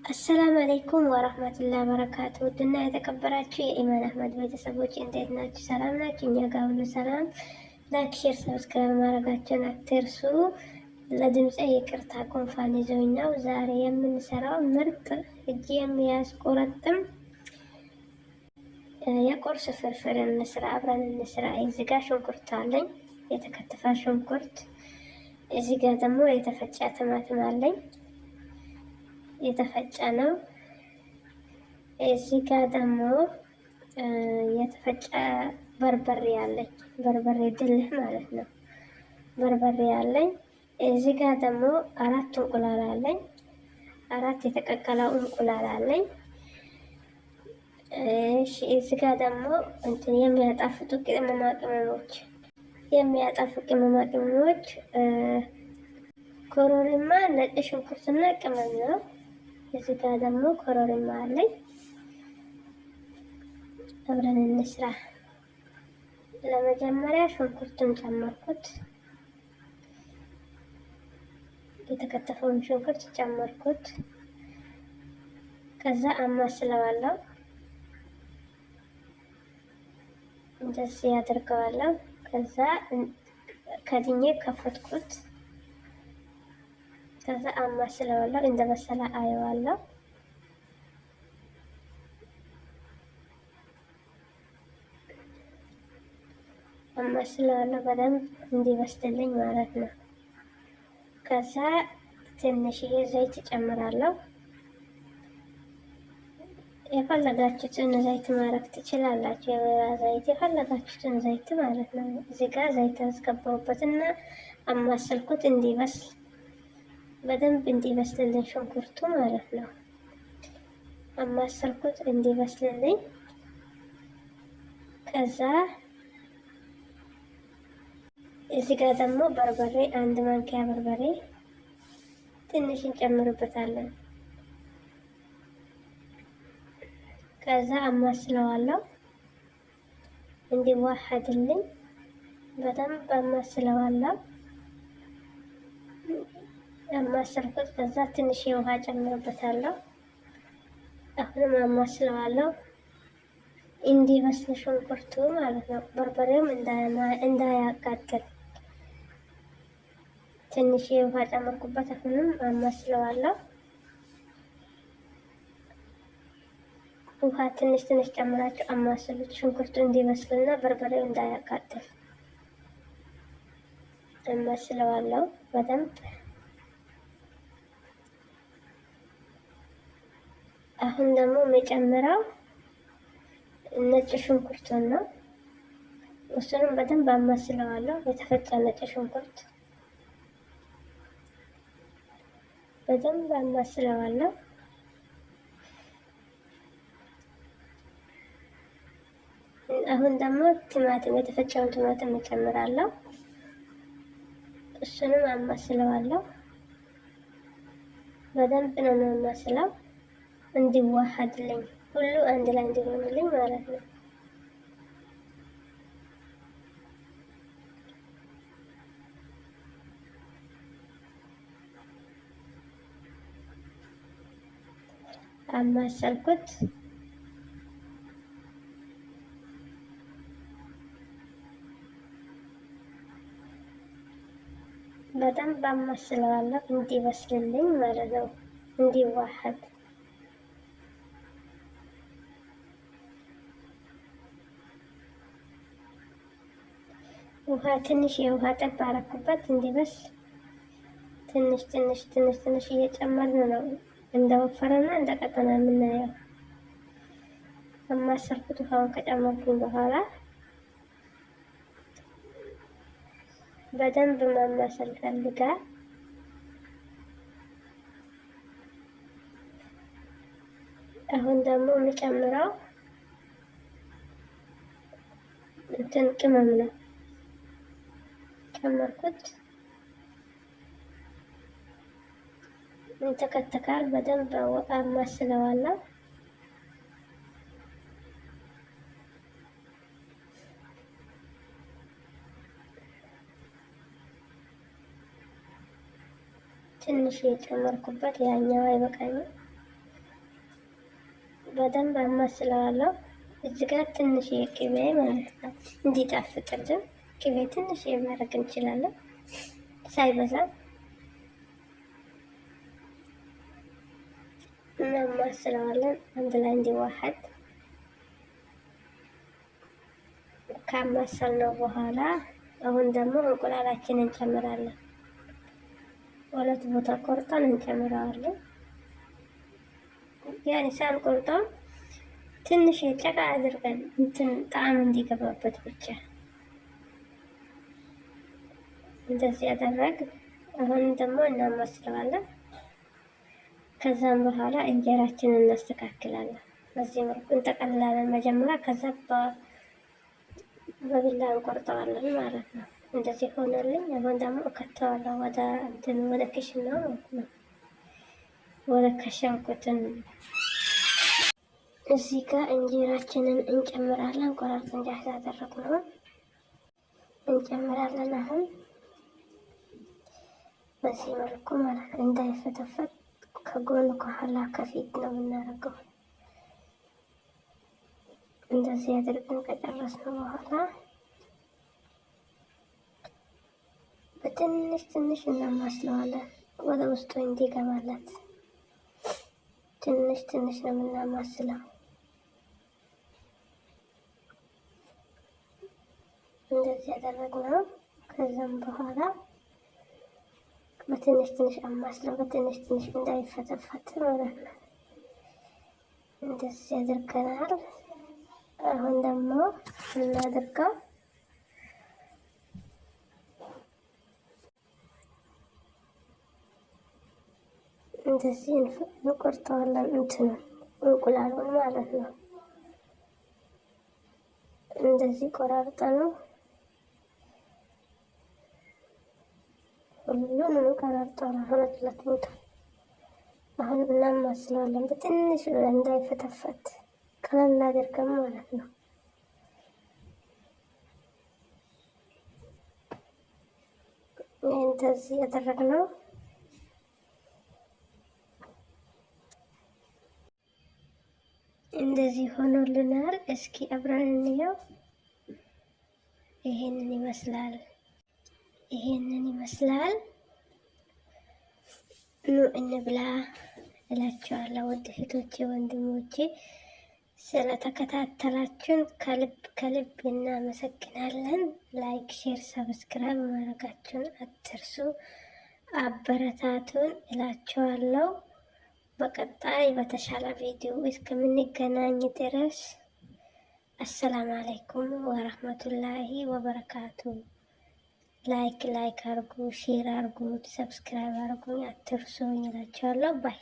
አሰላም አለይኩም ወረህመቱላሂ ወበረካቱ። ውድና የተከበራችሁ የኢማን አህመድ ቤተሰቦች እንዴት ናችሁ? ሰላም ናችሁ? እኛ ጋር ሁሉ ሰላም። ላይክ፣ ሼር፣ ሰብስክራይብ ማድረጋችሁን አትርሱ። ለድምፄ ይቅርታ ጉንፋን ይዞኝ ነው። ዛሬ የምንሰራው ምርጥ እጅ የሚያስቆረጥም የቁርስ ፍርፍር እንስራ፣ አብረን እንስራ። እዚህ ጋር ሽንኩርት አለኝ፣ የተከተፈ ሽንኩርት። እዚህ ጋር ደግሞ የተፈጨ ቲማቲም አለኝ፣ የተፈጨ ነው። እዚህ ጋር ደግሞ የተፈጨ በርበሬ አለኝ፣ በርበሬ ድልህ ማለት ነው። በርበሬ አለኝ። እዚህ ጋር ደግሞ 4 እንቁላል አለኝ፣ 4 የተቀቀለው እንቁላል አለኝ። እሺ እዚህ ጋር ደግሞ እንትን የሚያጣፍጡ ቅመማ ቅመሞች ኮረሪማ፣ ነጭ ሽንኩርትና ቅመም ነው። እዚህ ጋር ደግሞ ኮረሪማ አለኝ። አብረን እንስራ። ለመጀመሪያ ሽንኩርቱን ጨመርኩት፣ የተከተፈውን ሽንኩርት ጨመርኩት። ከዛ አማስለዋለሁ፣ እንደዚህ ያደርገዋለሁ። ከዛ ከድኜ ከፈትኩት። ከዛ አማስለዋለሁ፣ እንደበሰለ አየዋለሁ። አማስለዋለሁ በደንብ እንዲበስልልኝ ማለት ነው። ከዛ ትንሽዬ ዘይት እጨምራለሁ። የፈለጋችሁትን ዘይት ማድረግ ትችላላችሁ። የወይራ ዘይት፣ የፈለጋችሁትን ዘይት ማለት ነው። እዚህ ጋር ዘይት አስገባሁበትና አማሰልኩት እንዲበስል፣ በደንብ እንዲበስልልኝ ሽንኩርቱ ማለት ነው። አማሰልኩት እንዲበስልልኝ። ከዛ እዚህ ጋር ደግሞ በርበሬ፣ 1 ማንኪያ በርበሬ ትንሽ እንጨምርበታለን። ከዛ አማስለዋለሁ እንዲዋሃድልኝ፣ በደንብ አማስለዋለሁ። አማሰልኩት። ከዛ ትንሽ የውሃ ጨምርበታለሁ። አሁንም አማስለዋለሁ እንዲበስል ሽንኩርቱ ማለት ነው። በርበሬውም እንዳያቃጥል ትንሽ የውሃ ጨመርኩበት። አሁንም አማስለዋለሁ። ውሃ ትንሽ ጨምራችሁ አማስሉት፣ ሽንኩርቱ እንዲበስልና በርበሬው እንዳያቃጥል አማስለዋለሁ በደንብ። አሁን ደግሞ የጨምረው ነጭ ሽንኩርቱን ነው። እሱንም በደንብ አማስለዋለሁ። የተፈጨ ነጭ ሽንኩርት በደንብ አማስለዋለሁ። አሁን ደግሞ ቲማቲም፣ የተፈጨውን ቲማቲም እጨምራለሁ። እሱንም አማስለዋለሁ። በደንብ ነው የማማስለው እንዲዋሃድልኝ፣ ሁሉ አንድ ላይ እንዲሆንልኝ ማለት ነው። አማሰልኩት። በደንብ አማስለዋለሁ እንዲበስልልኝ ማለት ነው፣ እንዲዋሃድ። ውሃ ትንሽ የውሃ ጠብ አደረኩበት እንዲበስል። ትንሽ እየጨመርን ነው እንደወፈረና እንደቀጠነ የምናየው። አማሰርኩት። ውሃውን ከጨመርኩኝ በኋላ በደንብ ማማሰል ፈልጋል። አሁን ደግሞ የምጨምረው እንትን ቅመም ነው። ጨመርኩት። ተከተካል። በደንብ አማስለዋለሁ። ትንሽ የጨመርኩበት ያኛው አይበቃኝም። በደንብ አማስለዋለሁ። እዚህ ጋር ትንሽ ቅቤ ማለት ነው እንዲጣፍጥልን ቅቤ ትንሽ ማድረግ እንችላለን፣ ሳይበዛ እናማስለዋለን አንድ ላይ እንዲዋሃድ። ካማሰልነው በኋላ አሁን ደግሞ እንቁላላችንን እንጨምራለን። ሁለት ቦታ ቆርጠን እንጨምረዋለን። ያኔ ሳንቆርጠው ትንሽ ጨቃ አድርገን እንትን ጣዕም እንዲገባበት ብቻ እንደዚህ ያደረግ። አሁን ደግሞ እናማስለዋለን። ከዛም በኋላ እንጀራችንን እናስተካክላለን። በዚህ መልኩ እንጠቀልላለን መጀመሪያ፣ ከዛ በቢላ እንቆርጠዋለን ማለት ነው። እንደዚህ ሆነልኝ። አሁን ደግሞ እከተዋለሁ ወደ እንትን ወደ ክሽን ነው ማለት ወደ ከሸንኩትን እዚህ ጋር እንጀራችንን እንጨምራለን። ቆራርጠን ጃህዛ ያደረግነው እንጨምራለን። አሁን በዚህ መልኩ ማለት ነው እንዳይፈተፈት ከጎን ከኋላ ከፊት ነው የምናደርገው። እንደዚህ አድርገን ከጨረስነው በኋላ በትንሽ ትንሽ እናማስለዋለን ወደ ውስጡ እንዲገባለት። ትንሽ ትንሽ ነው የምናማስለው። እንደዚህ ያደረግነው። ከዛም በኋላ በትንሽ ትንሽ አማስለው፣ በትንሽ ትንሽ እንዳይፈተፈት ማለት ነው። እንደዚህ ያደርገናል። አሁን ደግሞ እናደርገው እንደዚህ እንቆርጠዋለን። እንትኑ እንቁላሉን ማለት ነው። እንደዚህ ቆራርጠነው ሁሉንም ቆራርጠናል፣ ሁለት ቦታ። አሁን እናማስለዋለን በትንሽ እንዳይፈተፈት ቀለል አድርገን ማለት ነው። እንደዚህ ያደረግነው እንደዚህ ሆኖልናል። እስኪ አብረን እንየው። ይሄንን ይመስላል። ኑ እንብላ እላችኋለሁ። ውድ እህቶቼ ወንድሞቼ፣ ስለተከታተላችሁን ከልብ እናመሰግናለን። ላይክ፣ ሼር፣ ሰብስክራይብ ማድረጋችሁን አትርሱ። አበረታቱን እላችኋለሁ። በቀጣይ በተሻለ ቪዲዮ እስከምንገናኝ ድረስ አሰላሙ አለይኩም ወረህመቱላሂ ወበረካቱ። ላይክ አርጉ፣ ሼር አርጉ፣ ሰብስክራይብ አርጉ፣ አትርሱኝ እላችኋለሁ። ባይ